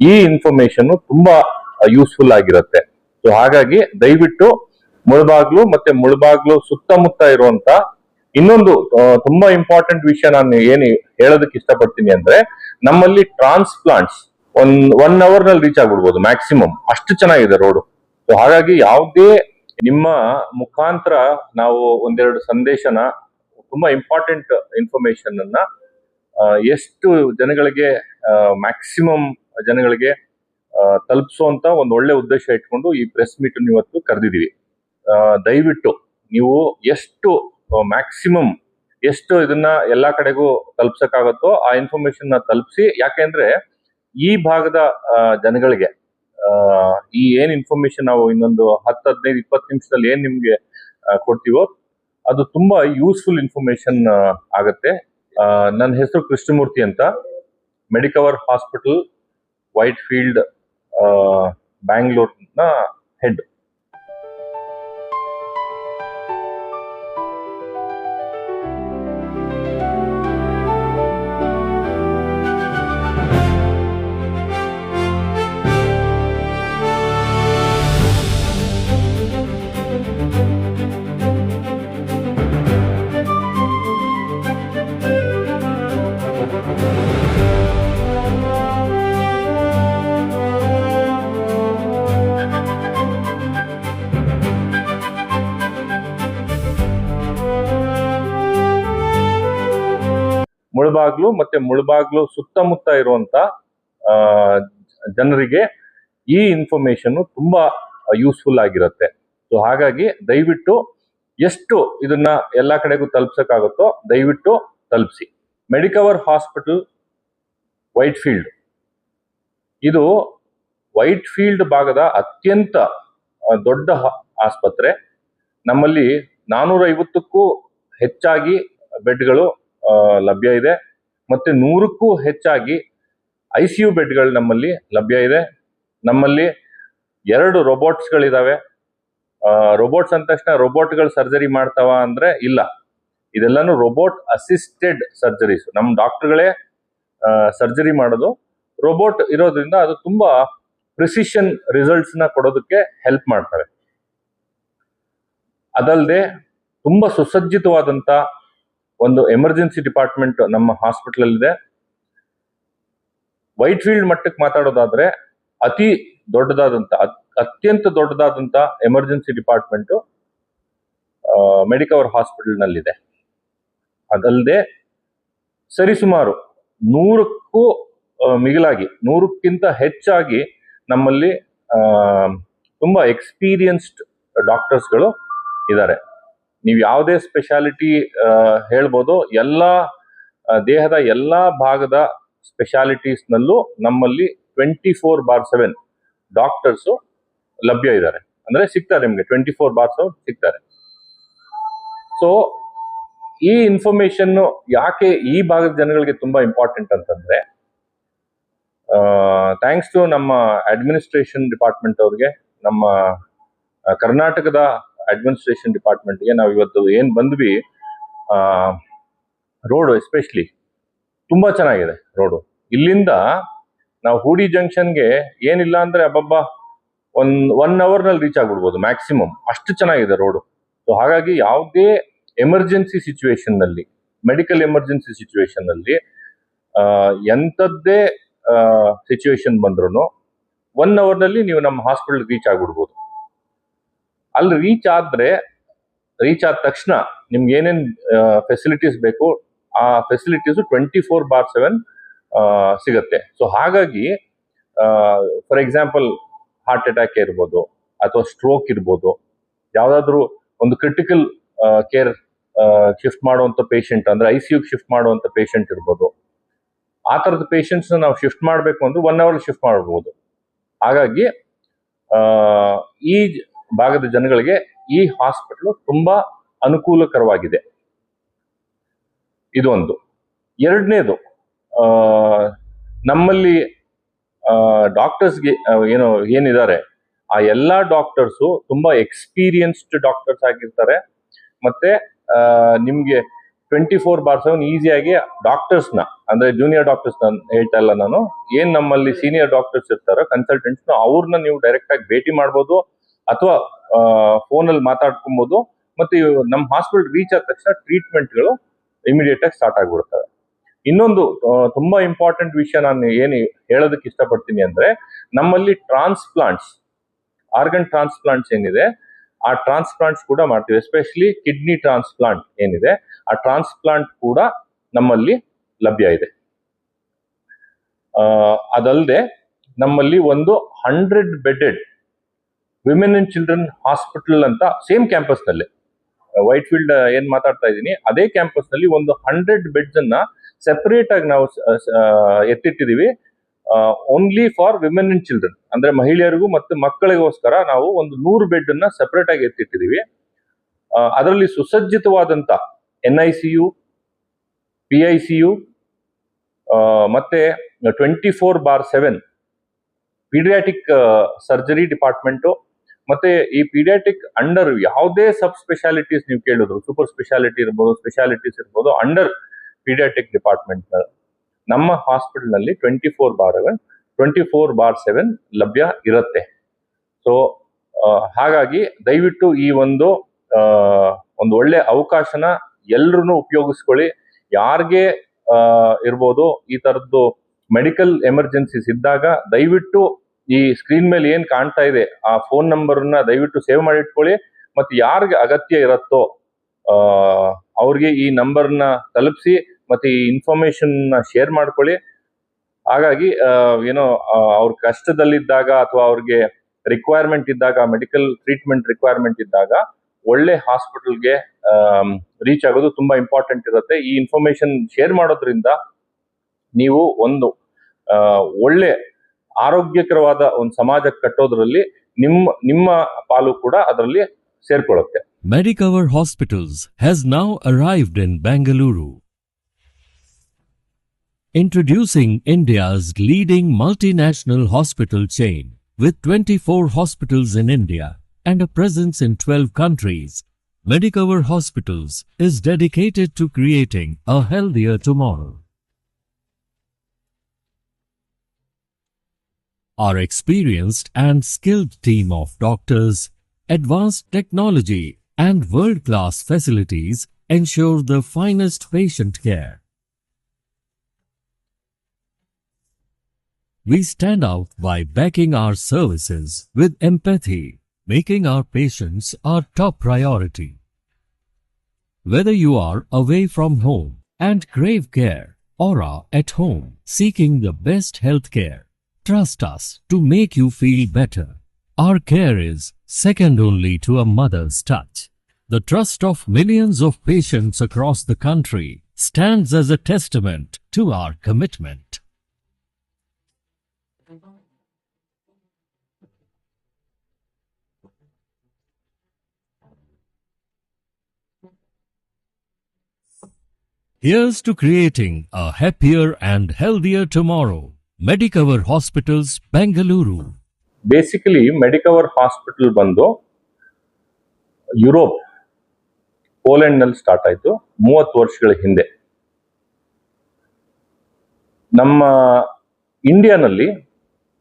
ಈ ಇನ್ಫಾರ್ಮೇಶನ್ ತುಂಬಾ ಯೂಸ್ಫುಲ್ ಆಗಿರುತ್ತೆ. ಸೊ ಹಾಗಾಗಿ ದಯವಿಟ್ಟು ಮುಳಬಾಗ್ಲು ಮತ್ತೆ ಮುಳಬಾಗ್ಲು ಸುತ್ತಮುತ್ತ ಇರುವಂತ ಇನ್ನೊಂದು ತುಂಬಾ ಇಂಪಾರ್ಟೆಂಟ್ ವಿಷಯ ನಾನು ಏನು ಹೇಳೋದಕ್ಕೆ ಇಷ್ಟಪಡ್ತೀನಿ ಅಂದ್ರೆ, ನಮ್ಮಲ್ಲಿ ಟ್ರಾನ್ಸ್ಪ್ಲಾಂಟ್ಸ್ ಒನ್ ಅವರ್ ನಲ್ಲಿ ರೀಚ್ ಆಗ್ಬಿಡ್ಬೋದು ಮ್ಯಾಕ್ಸಿಮಮ್, ಅಷ್ಟು ಚೆನ್ನಾಗಿದೆ ರೋಡು. ಸೊ ಹಾಗಾಗಿ ಯಾವುದೇ ನಿಮ್ಮ ಮುಖಾಂತರ ನಾವು ಒಂದೆರಡು ಸಂದೇಶನ, ತುಂಬಾ ಇಂಪಾರ್ಟೆಂಟ್ ಇನ್ಫಾರ್ಮೇಶನ್ ಅನ್ನ ಎಷ್ಟು ಜನಗಳಿಗೆ ಮ್ಯಾಕ್ಸಿಮಮ್ ಜನಗಳಿಗೆ ತಲುಪಿಸುವಂತ ಒಂದು ಒಳ್ಳೆ ಉದ್ದೇಶ ಇಟ್ಕೊಂಡು ಈ ಪ್ರೆಸ್ ಮೀಟ್ ಇವತ್ತು ಕರೆದಿದೀವಿ. ದಯವಿಟ್ಟು ನೀವು ಎಷ್ಟು ಮ್ಯಾಕ್ಸಿಮಮ್ ಎಷ್ಟು ಇದನ್ನ ಎಲ್ಲಾ ಕಡೆಗೂ ತಲುಪ್ಸಕ್ಕಾಗತ್ತೋ ಆ ಇನ್ಫಾರ್ಮೇಶನ್ ನ ತಲುಪಿಸಿ. ಯಾಕೆಂದ್ರೆ ಈ ಭಾಗದ ಜನಗಳಿಗೆ ಈ ಏನ್ ಇನ್ಫಾರ್ಮೇಶನ್ ನಾವು ಇನ್ನೊಂದು 10-15-20 ನಿಮಿಷದಲ್ಲಿ ಏನ್ ನಿಮ್ಗೆ ಕೊಡ್ತೀವೋ ಅದು ತುಂಬಾ ಯೂಸ್ಫುಲ್ ಇನ್ಫಾರ್ಮೇಶನ್ ಆಗತ್ತೆ. ನನ್ನ ಹೆಸರು ಕೃಷ್ಣಮೂರ್ತಿ ಅಂತ, ಮೆಡಿಕವರ್ ಹಾಸ್ಪಿಟಲ್ ವೈಟ್ ಫೀಲ್ಡ್ ಬ್ಯಾಂಗ್ಳೂರ್ನ ಹೆಡ್. ಮುಳಬಾಗ್ಲು ಮತ್ತೆ ಮುಳಬಾಗ್ಲು ಸುತ್ತಮುತ್ತ ಇರುವಂತ ಜನರಿಗೆ ಈ ಇನ್ಫಾರ್ಮೇಶನ್ ತುಂಬಾ ಯೂಸ್ಫುಲ್ ಆಗಿರುತ್ತೆ. ಸೊ ಹಾಗಾಗಿ ದಯವಿಟ್ಟು ಎಷ್ಟು ಇದನ್ನ ಎಲ್ಲಾ ಕಡೆಗೂ ತಲುಪ್ಸಕ್ಕಾಗುತ್ತೋ ದಯವಿಟ್ಟು ತಲುಪಿಸಿ. ಮೆಡಿಕವರ್ ಹಾಸ್ಪಿಟಲ್ ವೈಟ್ ಫೀಲ್ಡ್, ಇದು ವೈಟ್ ಫೀಲ್ಡ್ ಭಾಗದ ಅತ್ಯಂತ ದೊಡ್ಡ ಆಸ್ಪತ್ರೆ. ನಮ್ಮಲ್ಲಿ 450ಕ್ಕೂ ಹೆಚ್ಚಾಗಿ ಬೆಡ್ಗಳು ಲಭ್ಯ ಇದೆ. ಮತ್ತೆ 100ಕ್ಕೂ ಹೆಚ್ಚಾಗಿ ICU ಬೆಡ್ಗಳು ನಮ್ಮಲ್ಲಿ ಲಭ್ಯ ಇದೆ. ನಮ್ಮಲ್ಲಿ 2 ರೋಬೋಟ್ಸ್ಗಳಿದಾವೆ. ರೋಬೋಟ್ಸ್ ಅಂದ ತಕ್ಷಣ ರೋಬೋಟ್ಗಳು ಸರ್ಜರಿ ಮಾಡ್ತಾವ ಅಂದ್ರೆ ಇಲ್ಲ, ಇದೆಲ್ಲಾನು ರೋಬೋಟ್ ಅಸಿಸ್ಟೆಡ್ ಸರ್ಜರೀಸ್. ನಮ್ಮ ಡಾಕ್ಟರ್ಗಳೇ ಸರ್ಜರಿ ಮಾಡೋದು. ರೋಬೋಟ್ ಇರೋದ್ರಿಂದ ಅದು ತುಂಬಾ ಪ್ರಿಸಿಷನ್ ರಿಸಲ್ಟ್ಸ್ ನ ಕೊಡೋದಕ್ಕೆ ಹೆಲ್ಪ್ ಮಾಡ್ತವೆ. ಅದಲ್ಲದೆ ತುಂಬಾ ಸುಸಜ್ಜಿತವಾದಂತ ಒಂದು ಎಮರ್ಜೆನ್ಸಿ ಡಿಪಾರ್ಟ್ಮೆಂಟ್ ನಮ್ಮ ಹಾಸ್ಪಿಟಲ್ ಇದೆ. ವೈಟ್ ಫೀಲ್ಡ್ ಮಟ್ಟಕ್ಕೆ ಮಾತಾಡೋದಾದ್ರೆ ಅತ್ಯಂತ ದೊಡ್ಡದಾದಂತ ಎಮರ್ಜೆನ್ಸಿ ಡಿಪಾರ್ಟ್ಮೆಂಟ್ ಮೆಡಿಕವರ್ ಹಾಸ್ಪಿಟಲ್ ನಲ್ಲಿದೆ. ಅದಲ್ಲದೆ ಸರಿಸುಮಾರು 100ಕ್ಕೂ ಮಿಗಿಲಾಗಿ 100ಕ್ಕಿಂತ ಹೆಚ್ಚಾಗಿ ನಮ್ಮಲ್ಲಿ ತುಂಬಾ ಎಕ್ಸ್ಪೀರಿಯನ್ಸ್ಡ್ ಡಾಕ್ಟರ್ಸ್ಗಳು ಇದ್ದಾರೆ. ನೀವು ಯಾವುದೇ ಸ್ಪೆಷಾಲಿಟಿ ಹೇಳ್ಬೋದು, ದೇಹದ ಎಲ್ಲಾ ಭಾಗದ ಸ್ಪೆಷಾಲಿಟೀಸ್ನಲ್ಲೂ ನಮ್ಮಲ್ಲಿ 24/7 ಡಾಕ್ಟರ್ಸು ಲಭ್ಯ ಇದ್ದಾರೆ. ಅಂದ್ರೆ ಸಿಗ್ತಾರೆ ನಿಮ್ಗೆ 24/7 ಸಿಗ್ತಾರೆ. ಸೊ ಈ ಇನ್ಫಾರ್ಮೇಶನ್ ಯಾಕೆ ಈ ಭಾಗದ ಜನಗಳಿಗೆ ತುಂಬಾ ಇಂಪಾರ್ಟೆಂಟ್ ಅಂತಂದ್ರೆ, ಥ್ಯಾಂಕ್ಸ್ ಟು ನಮ್ಮ ಅಡ್ಮಿನಿಸ್ಟ್ರೇಷನ್ ಡಿಪಾರ್ಟ್ಮೆಂಟ್ ಅವ್ರಿಗೆ, ನಮ್ಮ ಕರ್ನಾಟಕದ ಅಡ್ಮಿನಿಸ್ಟ್ರೇಷನ್ ಡಿಪಾರ್ಟ್ಮೆಂಟ್ಗೆ ನಾವು ಇವತ್ತು ಏನ್ ಬಂದ್ವಿ, ರೋಡ್ ಎಸ್ಪೆಷಲಿ ತುಂಬಾ ಚೆನ್ನಾಗಿದೆ ರೋಡು. ಇಲ್ಲಿಂದ ನಾವು ಹೂಡಿ ಜಂಕ್ಷನ್ಗೆ ಏನಿಲ್ಲ ಅಂದ್ರೆ ಅಬ್ಬಬ್ಬಾ ಒನ್ ಅವರ್ ನಲ್ಲಿ ರೀಚ್ ಆಗ್ಬಿಡ್ಬೋದು ಮ್ಯಾಕ್ಸಿಮಮ್, ಅಷ್ಟು ಚೆನ್ನಾಗಿದೆ ರೋಡು. ಸೊ ಹಾಗಾಗಿ ಯಾವುದೇ ಎಮರ್ಜೆನ್ಸಿ ಸಿಚುವೇಶನ್ ನಲ್ಲಿ, ಮೆಡಿಕಲ್ ಎಮರ್ಜೆನ್ಸಿ ಸಿಚುವೇಶನ್ ನಲ್ಲಿ ಎಂಥದ್ದೇ ಸಿಚುವೇಶನ್ ಬಂದ್ರು 1 ಅವರ್ ನಲ್ಲಿ ನೀವು ನಮ್ಮ ಹಾಸ್ಪಿಟಲ್ ರೀಚ್ ಆಗ್ಬಿಡ್ಬೋದು. ಅಲ್ಲಿ ರೀಚ್ ಆದ ತಕ್ಷಣ ನಿಮ್ಗೆ ಏನೇನ್ ಫೆಸಿಲಿಟೀಸ್ ಬೇಕು ಆ ಫೆಸಿಲಿಟೀಸ್ 24/7 ಸಿಗತ್ತೆ. ಸೊ ಹಾಗಾಗಿ ಫಾರ್ ಎಕ್ಸಾಂಪಲ್ ಹಾರ್ಟ್ ಅಟ್ಯಾಕ್ ಇರ್ಬೋದು, ಅಥವಾ ಸ್ಟ್ರೋಕ್ ಇರ್ಬೋದು, ಯಾವ್ದಾದ್ರು ಒಂದು ಕ್ರಿಟಿಕಲ್ ಕೇರ್ ಶಿಫ್ಟ್ ಮಾಡುವಂತ ಪೇಷಂಟ್ ಅಂದ್ರೆ ICU ಶಿಫ್ಟ್ ಮಾಡುವಂತ ಪೇಷಂಟ್ ಇರ್ಬೋದು. ಆ ತರದ ಪೇಷಂಟ್ಸ್ ನಾವು ಶಿಫ್ಟ್ ಮಾಡಬೇಕು ಅಂದ್ರೆ 1 ಅವರ್ ಶಿಫ್ಟ್ ಮಾಡಬಹುದು. ಹಾಗಾಗಿ ಈ ಭಾಗದ ಜನಗಳಿಗೆ ಈ ಹಾಸ್ಪಿಟಲ್ ತುಂಬಾ ಅನುಕೂಲಕರವಾಗಿದೆ. ಇದೊಂದು. ಎರಡನೇದು, ನಮ್ಮಲ್ಲಿ ಡಾಕ್ಟರ್ಸ್ಗೆ ಏನಿದ್ದಾರೆ ಆ ಎಲ್ಲಾ ಡಾಕ್ಟರ್ಸು ತುಂಬಾ ಎಕ್ಸ್ಪೀರಿಯನ್ಸ್ಡ್ ಡಾಕ್ಟರ್ಸ್ ಆಗಿರ್ತಾರೆ. ಮತ್ತೆ ನಿಮ್ಗೆ 24/7 ಈಸಿಯಾಗಿ ಡಾಕ್ಟರ್ಸ್ನ, ಅಂದ್ರೆ ಜೂನಿಯರ್ ಡಾಕ್ಟರ್ಸ್ನ ಹೇಳ್ತಾ ಇಲ್ಲ ನಾನು, ಏನ್ ನಮ್ಮಲ್ಲಿ ಸೀನಿಯರ್ ಡಾಕ್ಟರ್ಸ್ ಇರ್ತಾರೋ ಕನ್ಸಲ್ಟೆಂಟ್ಸ್, ಅವ್ರನ್ನ ನೀವು ಡೈರೆಕ್ಟ್ ಆಗಿ ಭೇಟಿ ಮಾಡ್ಬೋದು ಅಥವಾ ಫೋನಲ್ಲಿ ಮಾತಾಡ್ಕೊಬಹುದು. ಮತ್ತೆ ನಮ್ಮ ಹಾಸ್ಪಿಟಲ್ ರೀಚ್ ಆದ ತಕ್ಷಣ ಟ್ರೀಟ್ಮೆಂಟ್ಗಳು ಇಮಿಡಿಯೇಟ್ ಆಗಿ ಸ್ಟಾರ್ಟ್ ಆಗ್ಬಿಡ್ತವೆ. ಇನ್ನೊಂದು ತುಂಬಾ ಇಂಪಾರ್ಟೆಂಟ್ ವಿಷಯ ನಾನು ಏನು ಹೇಳೋದಕ್ಕೆ ಇಷ್ಟಪಡ್ತೀನಿ ಅಂದ್ರೆ, ನಮ್ಮಲ್ಲಿ ಟ್ರಾನ್ಸ್ಪ್ಲಾಂಟ್ಸ್, ಆರ್ಗನ್ ಟ್ರಾನ್ಸ್ಪ್ಲಾಂಟ್ಸ್ ಏನಿದೆ ಆ ಟ್ರಾನ್ಸ್ಪ್ಲಾಂಟ್ಸ್ ಕೂಡ ಮಾಡ್ತೀವಿ. ಎಸ್ಪೆಷಲಿ ಕಿಡ್ನಿ ಟ್ರಾನ್ಸ್ಪ್ಲಾಂಟ್ ಏನಿದೆ ಆ ಟ್ರಾನ್ಸ್ಪ್ಲಾಂಟ್ ಕೂಡ ನಮ್ಮಲ್ಲಿ ಲಭ್ಯ ಇದೆ. ಅದಲ್ಲದೆ ನಮ್ಮಲ್ಲಿ ಒಂದು 100 bedded women and children hospital ಅಂತ ಸೇಮ್ ಕ್ಯಾಂಪಸ್ ನಲ್ಲಿ, ವೈಟ್ ಫೀಲ್ಡ್ ಏನ್ ಮಾತಾಡ್ತಾ ಇದ್ದೀನಿ ಅದೇ ಕ್ಯಾಂಪಸ್ ನಲ್ಲಿ ಒಂದು 100 ಬೆಡ್ಸ್ ಅನ್ನ ಸೆಪರೇಟ್ ಆಗಿ ನಾವು ಎತ್ತಿಟ್ಟಿದೀವಿ. Only for women and children, ಅಂದ್ರೆ ಮಹಿಳೆಯರಿಗೂ ಮತ್ತು ಮಕ್ಕಳಿಗೋಸ್ಕರ ನಾವು ಒಂದು 100 ಬೆಡ್ ಅನ್ನ ಸೆಪರೇಟ್ ಆಗಿ ಎತ್ತಿಟ್ಟಿದೀವಿ. ಅದರಲ್ಲಿ ಸುಸಜ್ಜಿತವಾದಂತ NICU, PICU ಮತ್ತೆ 24/7 ಪೀಡಿಯಾಟಿಕ್ ಸರ್ಜರಿ ಡಿಪಾರ್ಟ್ಮೆಂಟು, ಮತ್ತೆ ಈ ಪೀಡಿಯಾಟಿಕ್ ಅಂಡರ್ ಯಾವುದೇ ಸಬ್ ಸ್ಪೆಷಾಲಿಟೀಸ್ ನೀವು ಕೇಳಿದ್ರು, ಸೂಪರ್ ಸ್ಪೆಷಾಲಿಟಿ ಇರ್ಬೋದು, ಸ್ಪೆಷಾಲಿಟೀಸ್ ಇರ್ಬೋದು, ಅಂಡರ್ ಪೀಡಿಯಾಟಿಕ್ ಡಿಪಾರ್ಟ್ಮೆಂಟ್ ನಮ್ಮ ಹಾಸ್ಪಿಟಲ್ ನಲ್ಲಿ 24/7 ಲಭ್ಯ ಇರುತ್ತೆ. ಸೊ ಹಾಗಾಗಿ ದಯವಿಟ್ಟು ಈ ಒಂದು ಒಳ್ಳೆ ಅವಕಾಶನ ಎಲ್ರು ಉಪಯೋಗಿಸ್ಕೊಳ್ಳಿ. ಯಾರಿಗೆ ಇರ್ಬೋದು ಈ ತರದ್ದು ಮೆಡಿಕಲ್ ಎಮರ್ಜೆನ್ಸೀಸ್ ಇದ್ದಾಗ ದಯವಿಟ್ಟು ಈ ಸ್ಕ್ರೀನ್ ಮೇಲೆ ಏನ್ ಕಾಣ್ತಾ ಇದೆ ಆ ಫೋನ್ ನಂಬರ್ನ ದಯವಿಟ್ಟು ಸೇವ್ ಮಾಡಿ ಇಟ್ಕೊಳ್ಳಿ. ಮತ್ತೆ ಯಾರಿಗೆ ಅಗತ್ಯ ಇರುತ್ತೋ ಅವ್ರಿಗೆ ಈ ನಂಬರ್ನ ತಲುಪಿಸಿ ಮತ್ತೆ ಈ ಇನ್ಫಾರ್ಮೇಶನ್ ಶೇರ್ ಮಾಡ್ಕೊಳ್ಳಿ. ಹಾಗಾಗಿ ಏನೋ ಅವ್ರ ಕಷ್ಟದಲ್ಲಿದ್ದಾಗ ಅಥವಾ ಅವ್ರಿಗೆ ರಿಕ್ವೈರ್ಮೆಂಟ್ ಇದ್ದಾಗ, ಮೆಡಿಕಲ್ ಟ್ರೀಟ್ಮೆಂಟ್ ರಿಕ್ವೈರ್ಮೆಂಟ್ ಇದ್ದಾಗ ಒಳ್ಳೆ ಹಾಸ್ಪಿಟಲ್ಗೆ ರೀಚ್ ಆಗೋದು ತುಂಬಾ ಇಂಪಾರ್ಟೆಂಟ್ ಇರುತ್ತೆ. ಈ ಇನ್ಫಾರ್ಮೇಶನ್ ಶೇರ್ ಮಾಡೋದ್ರಿಂದ ನೀವು ಒಂದು ಒಳ್ಳೆ ಆರೋಗ್ಯಕರವಾದ ಒಂದು ಸಮಾಜ ಕಟ್ಟೋದ್ರಲ್ಲಿ ನಿಮ್ಮ ಪಾಲು ಕೂಡ ಅದರಲ್ಲಿ ಸೇರ್ಕೊಳ್ಳುತ್ತೆ. Medicover Hospitals has now arrived in Bengaluru. Introducing India's leading multinational hospital chain with 24 hospitals in India and a presence in 12 countries, Medicover Hospitals is dedicated to creating a healthier tomorrow. Our experienced and skilled team of doctors, advanced technology and world-class facilities ensure the finest patient care. We stand out by backing our services with empathy, making our patients our top priority. Whether you are away from home and crave care or are at home seeking the best health care, trust us to make you feel better. Our care is second only to a mother's touch. The trust of millions of patients across the country stands as a testament to our commitment. Here's to creating a happier and healthier tomorrow. Medicover Hospitals, Bengaluru. Basically Medicover hospital ಬಂದು Europe, Poland ನಲ್ಲಿ start ಆಯ್ತು 30 ವರ್ಷಗಳ ಹಿಂದೆ. ನಮ್ಮ ಇಂಡಿಯಾನಲ್ಲಿ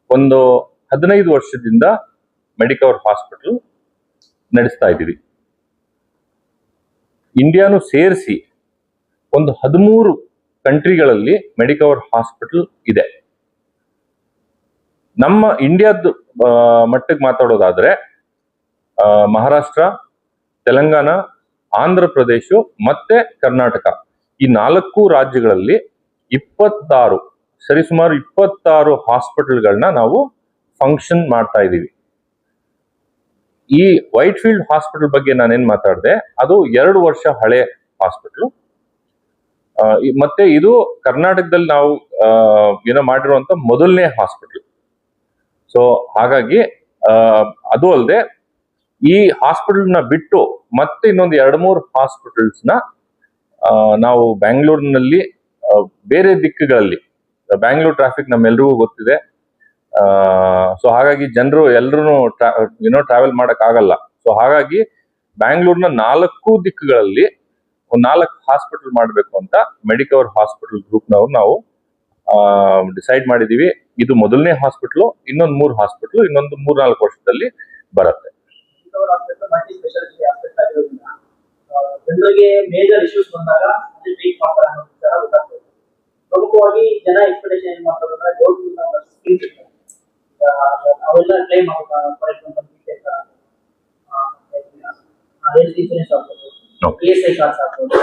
ಒಂದು 15 ವರ್ಷದಿಂದ ಮೆಡಿಕವರ್ hospital ನಡೆಸ್ತಾ ಇದ್ದೀವಿ. ಇಂಡಿಯಾನು ಸೇರಿಸಿ ಒಂದು 13 ಕಂಟ್ರಿಗಳಲ್ಲಿ ಮೆಡಿಕವರ್ ಹಾಸ್ಪಿಟಲ್ ಇದೆ. ನಮ್ಮ ಇಂಡಿಯಾದ ಮಟ್ಟಿಗೆ ಮಾತಾಡೋದಾದ್ರೆ ಮಹಾರಾಷ್ಟ್ರ, ತೆಲಂಗಾಣ, ಆಂಧ್ರ ಪ್ರದೇಶ ಮತ್ತೆ ಕರ್ನಾಟಕ ಈ 4 ರಾಜ್ಯಗಳಲ್ಲಿ 26 ಸರಿಸುಮಾರು 26 ಹಾಸ್ಪಿಟಲ್ಗಳನ್ನ ನಾವು ಫಂಕ್ಷನ್ ಮಾಡ್ತಾ ಇದ್ದೀವಿ. ಈ ವೈಟ್ ಫೀಲ್ಡ್ ಹಾಸ್ಪಿಟಲ್ ಬಗ್ಗೆ ನಾನೇನ್ ಮಾತಾಡಿದೆ ಅದು 2 ವರ್ಷ ಹಳೆ ಹಾಸ್ಪಿಟಲ್. ಮತ್ತೆ ಇದು ಕರ್ನಾಟಕದಲ್ಲಿ ನಾವು ಮಾಡಿರುವಂತ ಮೊದಲನೇ ಹಾಸ್ಪಿಟಲ್. ಸೊ ಹಾಗಾಗಿ ಅದು ಅಲ್ಲದೆ ಈ ಹಾಸ್ಪಿಟಲ್ನ ಬಿಟ್ಟು ಮತ್ತೆ ಇನ್ನೊಂದು 2-3 ಹಾಸ್ಪಿಟಲ್ಸ್ನ ನಾವು ಬ್ಯಾಂಗ್ಳೂರಿನಲ್ಲಿ ಬೇರೆ ದಿಕ್ಕುಗಳಲ್ಲಿ, ಬ್ಯಾಂಗ್ಳೂರ್ ಟ್ರಾಫಿಕ್ ನಮ್ಮೆಲ್ರಿಗೂ ಗೊತ್ತಿದೆ. ಸೊ ಹಾಗಾಗಿ ಜನರು ಎಲ್ಲರೂ ಟ್ರಾವೆಲ್ ಮಾಡಕ್ ಆಗಲ್ಲ. ಸೊ ಹಾಗಾಗಿ ಬ್ಯಾಂಗ್ಳೂರ್ನ 4 ದಿಕ್ಕುಗಳಲ್ಲಿ ಒಂದು 4 ಹಾಸ್ಪಿಟಲ್ ಮಾಡಬೇಕು ಅಂತ ಮೆಡಿಕವರ್ ಹಾಸ್ಪಿಟಲ್ ಗ್ರೂಪ್ನವ್ರು ನಾವು ಡಿಸೈಡ್ ಮಾಡಿದೀವಿ. ಇದು ಮೊದಲನೇ ಹಾಸ್ಪಿಟಲ್, ಇನ್ನೊಂದು 3 ಹಾಸ್ಪಿಟಲ್ ಇನ್ನೊಂದು 3-4 ವರ್ಷದಲ್ಲಿ ಬರುತ್ತೆ. ಮಲ್ಟಿ ಸ್ಪೆಷಾಲಿಟಿ ಹಾಸ್ಪಿಟಲ್ ಆಗಿರೋದ್ರಿಂದ ಜನರಿಗೆ ಮೇಜರ್ ಇಶ್ಯೂಸ್ ಬಂದಾಗ ಅಲ್ಲಿ ಟ್ರೀಟ್ ಮಾಡ್ತಾರೆ ಅನ್ನೋ ವಿಚಾರ ಗೊತ್ತಾಗ್ತದೆ. ಪ್ರಮುಖವಾಗಿ ಜನ ಎಕ್ಸ್ಪೆಕ್ಟೇಷನ್ ಏನ್ ಮಾಡ್ತಾರೆ ಅಂದ್ರೆ ಗೌರ್ಮೆಂಟ್ ಸ್ಕೀಮ್ಸ್ ಇರ್ತವೆ, ಅವೆಲ್ಲ ಕ್ಲೈಮ್ ಮಾಡ್ತಾರೆ. ಫಾರ್ ಎಕ್ಸಾಂಪಲ್ ಹೆಲ್ತ್ ಇನ್ಶೂರೆನ್ಸ್ ಆಗ್ಬೋದು, PSI ಕಾರ್ಡ್ಸ್ ಆಗ್ಬೋದು,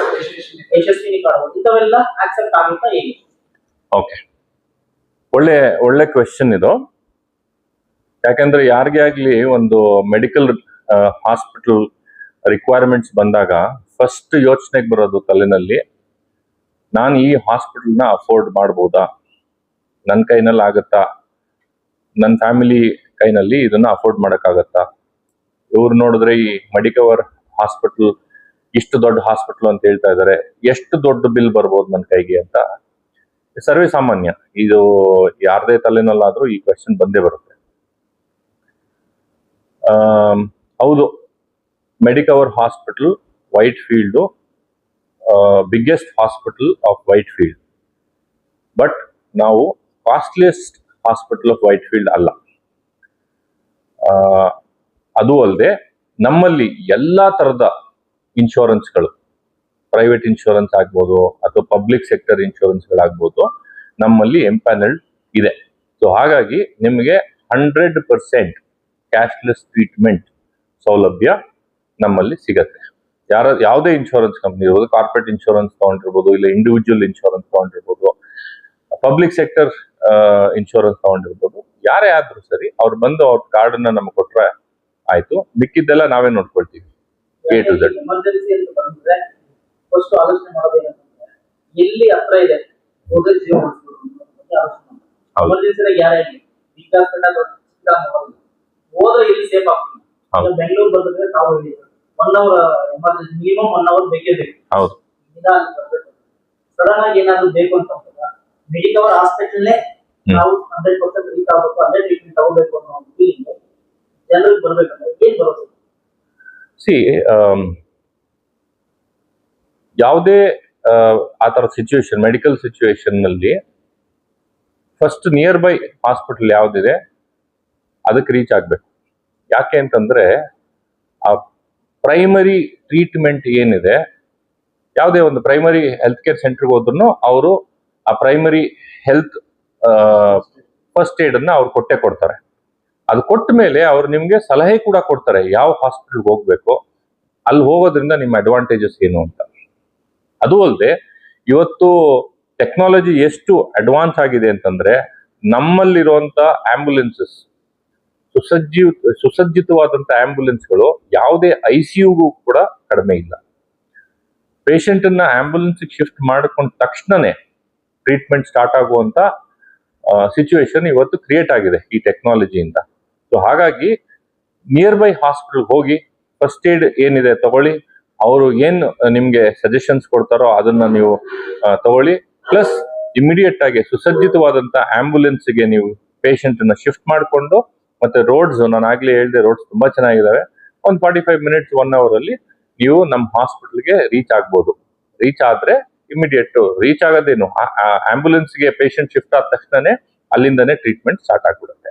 ಯಶಸ್ವಿನಿ ಕಾರ್ಡ್ ಆಗ್ಬೋದು, ಇಂಥವೆಲ್ಲ ಆಕ್ಸೆಪ್ಟ್ ಆಗುತ್ತಾ ಹೇಗೆ? ಓಕೆ, ಒಳ್ಳೆ ಕ್ವೆಶ್ಚನ್ ಇದು. ಯಾಕಂದ್ರೆ ಯಾರಿಗೇ ಆಗ್ಲಿ ಒಂದು ಮೆಡಿಕಲ್ ಹಾಸ್ಪಿಟಲ್ ರಿಕ್ವೈರ್ಮೆಂಟ್ಸ್ ಬಂದಾಗ ಫಸ್ಟ್ ಯೋಚನೆಗೆ ಬರೋದು ತಲೆನಲ್ಲಿ, ನಾನು ಈ ಹಾಸ್ಪಿಟಲ್ನ ಅಫೋರ್ಡ್ ಮಾಡ್ಬೋದಾ, ನನ್ನ ಕೈನಲ್ಲಿ ಆಗತ್ತಾ, ನನ್ನ ಫ್ಯಾಮಿಲಿ ಕೈನಲ್ಲಿ ಇದನ್ನ ಅಫೋರ್ಡ್ ಮಾಡೋಕ್ಕಾಗತ್ತಾ. ಇವ್ರು ನೋಡಿದ್ರೆ ಈ ಮೆಡಿಕವರ್ ಹಾಸ್ಪಿಟಲ್ ಇಷ್ಟು ದೊಡ್ಡ ಹಾಸ್ಪಿಟಲ್ ಅಂತ ಹೇಳ್ತಾ ಇದ್ದಾರೆ, ಎಷ್ಟು ದೊಡ್ಡ ಬಿಲ್ ಬರ್ಬೋದು ನನ್ನ ಕೈಗೆ ಅಂತ ಸರ್ವೇ ಸಾಮಾನ್ಯ ಇದು ಯಾರದೇ ತಲೆನಲ್ಲಾದ್ರೂ ಈ ಕ್ವೆಶ್ಚನ್ ಬಂದೇ ಬರುತ್ತೆ. ಹೌದು, Medicover hospital Whitefield biggest hospital of Whitefield, but ನಾವು costliest hospital of Whitefield ಅಲ್ಲ. ಅದು ಅಲ್ಲದೆ ನಮ್ಮಲ್ಲಿ ಎಲ್ಲಾ ತರದ ಇನ್ಶೂರೆನ್ಸ್ಗಳು, ಪ್ರೈವೇಟ್ ಇನ್ಶೂರೆನ್ಸ್ ಆಗ್ಬೋದು ಅಥವಾ ಪಬ್ಲಿಕ್ ಸೆಕ್ಟರ್ ಇನ್ಶೂರೆನ್ಸ್ಗಳಾಗ್ಬೋದು, ನಮ್ಮಲ್ಲಿ ಎಂಪ್ಯಾನಲ್ಡ್ ಇದೆ. ಸೊ ಹಾಗಾಗಿ ನಿಮಗೆ 100% ಕ್ಯಾಶ್ಲೆಸ್ ಟ್ರೀಟ್ಮೆಂಟ್ ಸೌಲಭ್ಯ ನಮ್ಮಲ್ಲಿ ಸಿಗತ್ತೆ. ಯಾವುದೇ ಇನ್ಶೂರೆನ್ಸ್ ಕಂಪ್ನಿ ಇರ್ಬೋದು, ಕಾರ್ಪೊರೇಟ್ ಇನ್ಶೂರೆನ್ಸ್ ತಗೊಂಡಿರ್ಬೋದು, ಇಲ್ಲ ಇಂಡಿವಿಜುವಲ್ ಇನ್ಶೂರೆನ್ಸ್ ತಗೊಂಡಿರ್ಬೋದು, ಪಬ್ಲಿಕ್ ಸೆಕ್ಟರ್ ಇನ್ಶೂರೆನ್ಸ್ ತಗೊಂಡಿರ್ಬೋದು, ಯಾರೇ ಆದ್ರೂ ಸರಿ ಅವ್ರು ಬಂದು ಅವ್ರ ಕಾರ್ಡ್ ಅನ್ನ ನಮ್ಗೆ ಕೊಟ್ರೆ ಆಯ್ತು, ಮಿಕ್ಕಿದ್ದೆಲ್ಲ ನಾವೇ ನೋಡ್ಕೊಳ್ತೀವಿ A to Z. ಎಮರ್ಜೆನ್ಸಿ ಅಂತ ಬಂದ್ರೆ ಫಸ್ಟ್ ಆಲೋಚನೆ ಮಾಡೋದೇನಂದ್ರೆ ಎಲ್ಲಿ ಹತ್ರ ಇದೆ ಹೋದ್ರೆ ಜೀವ ಎಮರ್ಜೆನ್ಸಿ ಗ್ಯಾರಂಟಿ ಬಿಗ್ ಹಾಸ್ಪಿಟಲ್ ಹೋದ್ರೆ ಇಲ್ಲಿ ಸೇಫ್ ಆಗ್ತದೆ. ಬೆಂಗಳೂರು ಬಂದ್ರೆ ತಾವು ಹೇಳಿ 1 ಅವರ್ ಎಮರ್ಜೆನ್ಸಿ ಮಿನಿಮಮ್ 1 ಅವರ್ ಬೇಕೇ ಬೇಕು. ಹೌದು, ಸಡನ್ ಆಗಿ ಏನಾದ್ರು ಬೇಕು ಅಂತ ಮೆಡಿಕವರ್ ಹಾಸ್ಪಿಟಲ್ ನಾವು 100% ರೀಚ್ ಆಗಬೇಕು, ಅಲ್ಲೇ ಟ್ರೀಟ್ಮೆಂಟ್ ತಗೋಬೇಕು ಅನ್ನೋ ಫೀಲಿಂಗ್ ಜನರಿಗೆ ಬರ್ಬೇಕಂದ್ರೆ ಏನ್ ಬರೋದು? ಯಾವುದೇ ಆ ತರ ಸಿಚುವೇಶನ್, ಮೆಡಿಕಲ್ ಸಿಚುವೇಶನ್ ನಲ್ಲಿ ಫಸ್ಟ್ ನಿಯರ್ ಬೈ ಹಾಸ್ಪಿಟಲ್ ಯಾವ್ದಿದೆ ಅದಕ್ಕೆ ರೀಚ್ ಆಗ್ಬೇಕು. ಯಾಕೆ ಅಂತಂದ್ರೆ ಆ ಪ್ರೈಮರಿ ಟ್ರೀಟ್ಮೆಂಟ್ ಏನಿದೆ, ಯಾವುದೇ ಒಂದು ಪ್ರೈಮರಿ ಹೆಲ್ತ್ ಕೇರ್ ಸೆಂಟರ್ಗೆ ಹೋದ್ರು ಅವರು ಆ ಪ್ರೈಮರಿ ಹೆಲ್ತ್ ಫಸ್ಟ್ ಏಡ್ ಅನ್ನ ಅವ್ರು ಕೊಟ್ಟೆ ಕೊಡ್ತಾರೆ. ಅದು ಕೊಟ್ಟ ಮೇಲೆ ಅವ್ರು ನಿಮ್ಗೆ ಸಲಹೆ ಕೂಡ ಕೊಡ್ತಾರೆ ಯಾವ ಹಾಸ್ಪಿಟಲ್ಗೆ ಹೋಗ್ಬೇಕು, ಅಲ್ಲಿ ಹೋಗೋದ್ರಿಂದ ನಿಮ್ಮ ಅಡ್ವಾಂಟೇಜಸ್ ಏನು ಅಂತ. ಅದು ಅಲ್ಲದೆ ಇವತ್ತು ಟೆಕ್ನಾಲಜಿ ಎಷ್ಟು ಅಡ್ವಾನ್ಸ್ ಆಗಿದೆ ಅಂತಂದ್ರೆ ನಮ್ಮಲ್ಲಿರುವಂತ ಆಂಬ್ಯುಲೆನ್ಸಸ್, ಸುಸಜ್ಜಿತವಾದಂತ ಆಂಬ್ಯುಲೆನ್ಸ್ಗಳು ಯಾವುದೇ ICUಗೂ ಕೂಡ ಕಡಿಮೆ ಇಲ್ಲ. ಪೇಷಂಟ್ ಅನ್ನ ಆಂಬ್ಯುಲೆನ್ಸ್ ಶಿಫ್ಟ್ ಮಾಡ್ಕೊಂಡ ತಕ್ಷಣನೇ ಟ್ರೀಟ್ಮೆಂಟ್ ಸ್ಟಾರ್ಟ್ ಆಗುವಂತ ಸಿಚುವೇಶನ್ ಇವತ್ತು ಕ್ರಿಯೇಟ್ ಆಗಿದೆ ಈ ಟೆಕ್ನಾಲಜಿಯಿಂದ. ಸೊ ಹಾಗಾಗಿ ನಿಯರ್ ಬೈ ಹಾಸ್ಪಿಟಲ್ ಹೋಗಿ ಫಸ್ಟ್ ಏಡ್ ಏನಿದೆ ತಗೊಳ್ಳಿ, ಅವರು ಏನು ನಿಮ್ಗೆ ಸಜೆಷನ್ಸ್ ಕೊಡ್ತಾರೋ ಅದನ್ನ ನೀವು ತಗೊಳ್ಳಿ. ಪ್ಲಸ್ ಇಮಿಡಿಯೇಟ್ ಆಗಿ ಸುಸಜ್ಜಿತವಾದಂತ ಆಂಬ್ಯುಲೆನ್ಸ್ಗೆ ನೀವು ಪೇಷಂಟ್ ಅನ್ನ ಶಿಫ್ಟ್ ಮಾಡಿಕೊಂಡು, ಮತ್ತೆ ರೋಡ್ಸ್ ನಾನು ಆಗ್ಲೇ ಹೇಳಿದೆ, ರೋಡ್ಸ್ ತುಂಬಾ ಚೆನ್ನಾಗಿದ್ದಾವೆ. ಒಂದು 45 ಮಿನಿಟ್ಸ್ 1 ಅವರ್ ಅಲ್ಲಿ ನೀವು ನಮ್ಮ ಹಾಸ್ಪಿಟಲ್ಗೆ ರೀಚ್ ಆಗ್ಬೋದು. ರೀಚ್ ಆದ್ರೆ ಇಮಿಡಿಯೇಟ್ ರೀಚ್ ಆಗೋದೇನು, ಆಂಬ್ಯುಲೆನ್ಸ್ಗೆ ಪೇಷಂಟ್ ಶಿಫ್ಟ್ ಆದ ತಕ್ಷಣನೇ ಅಲ್ಲಿಂದನೇ ಟ್ರೀಟ್ಮೆಂಟ್ ಸ್ಟಾರ್ಟ್ ಆಗ್ಬಿಡುತ್ತೆ.